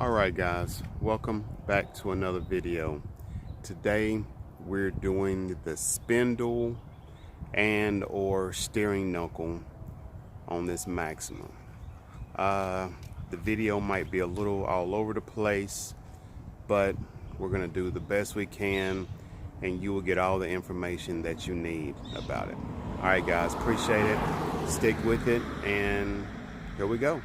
Alright guys, welcome back to another video. Today we're doing the spindle and or steering knuckle on this Maxima. The video might be a little all over the place, but we're going to do the best we can and you will get all the information that you need about it. Alright guys, appreciate it. Stick with it and here we go.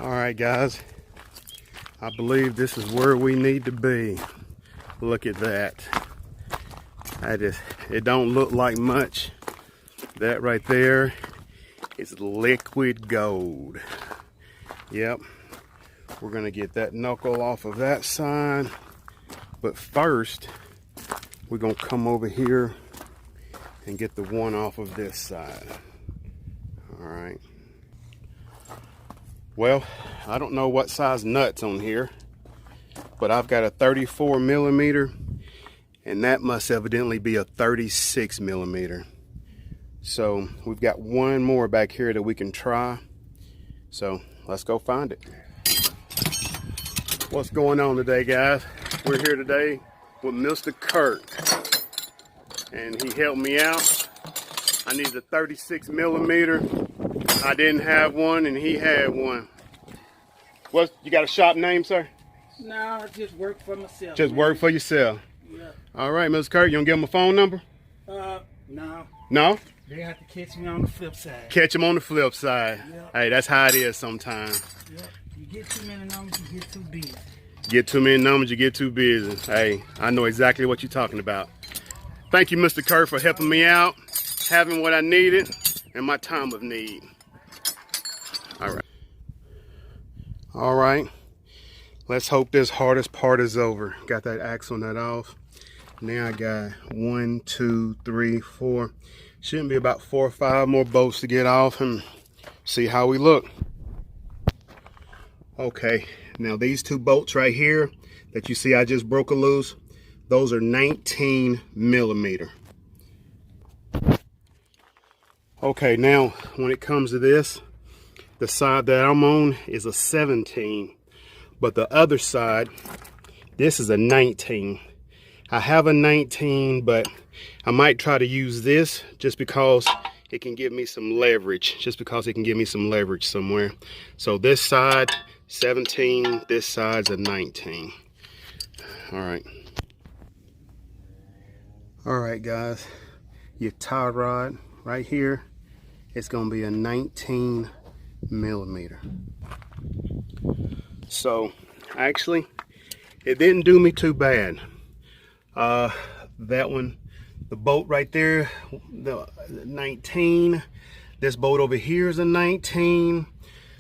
Alright guys, I believe this is where we need to be. Look at that. It don't look like much. That right there is liquid gold. Yep, we're gonna get that knuckle off of that side, but first we're gonna come over here and get the one off of this side. Alright. Well, I don't know what size nuts on here, but I've got a 34 millimeter and that must evidently be a 36 millimeter. So we've got one more back here that we can try. So let's go find it. What's going on today, guys? We're here today with Mr. Kurt and he helped me out. I needed a 36 millimeter. I didn't have one and he had one. What, you got a shop name, sir? No, I just work for myself. Just work for yourself? Yeah. All right, Mr. Kurt, you gonna give him a phone number? No. No? They have to catch me on the flip side. Catch him on the flip side. Yep. Hey, that's how it is sometimes. Yep. You get too many numbers, you get too busy. Get too many numbers, you get too busy. Hey, I know exactly what you're talking about. Thank you, Mr. Kurt, for helping me out, having what I needed, in my time of need. All right. All right. Let's hope this hardest part is over. Got that axle nut off. Now I got 1, 2, 3, 4. Shouldn't be about 4 or 5 more bolts to get off and see how we look. Okay, now these 2 bolts right here that you see I just broke loose, those are 19 millimeter. Okay, now when it comes to this, the side that I'm on is a 17, but the other side, this is a 19. I have a 19, but I might try to use this just because it can give me some leverage, somewhere. So this side, 17, this side's a 19. All right. All right, guys, your tie rod right here, it's gonna be a 19 millimeter. So actually it didn't do me too bad. That one, the bolt right there, the 19, this bolt over here is a 19,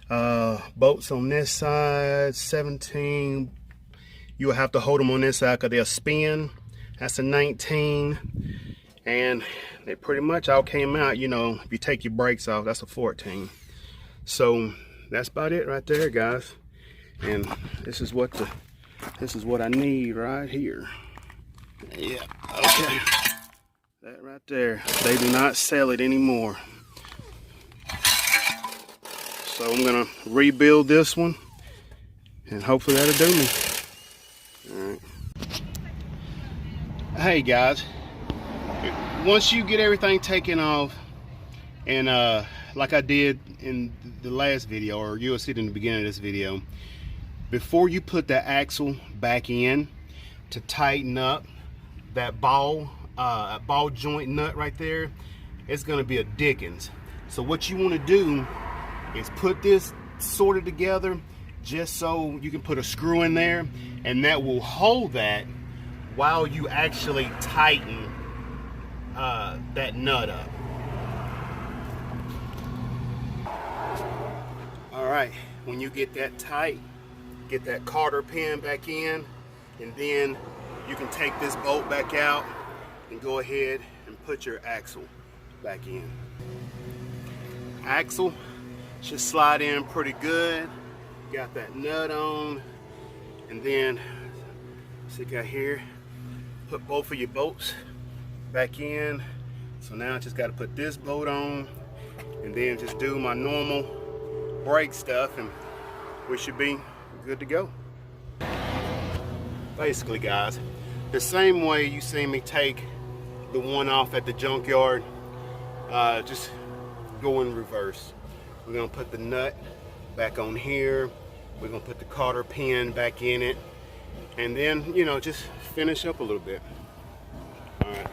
bolts on this side 17. You'll have to hold them on this side because they'll spin. That's a 19, and they pretty much all came out. You know, if you take your brakes off, that's a 14. So that's about it right there, guys. And this is what I need right here. Yeah, okay. That right there. They do not sell it anymore. So I'm gonna rebuild this one and hopefully that'll do me. Alright. Hey guys, once you get everything taken off and like I did in the last video, or you'll see it in the beginning of this video, before you put the axle back in to tighten up that ball joint nut right there, it's gonna be a Dickens. So what you want to do is put this sort of together just so you can put a screw in there, and that will hold that while you actually tighten that nut up. All right, when you get that tight, get that cotter pin back in, and then you can take this bolt back out and go ahead and put your axle back in. Axle should slide in pretty good. Got that nut on, and then So you got here, put both of your bolts back in. So now I just got to put this bolt on and then just do my normal brake stuff and we should be good to go. Basically guys, the same way you see me take the one off at the junkyard, just go in reverse. We're gonna put the nut back on here. We're gonna put the cotter pin back in it. And then, you know, just finish up a little bit. All right.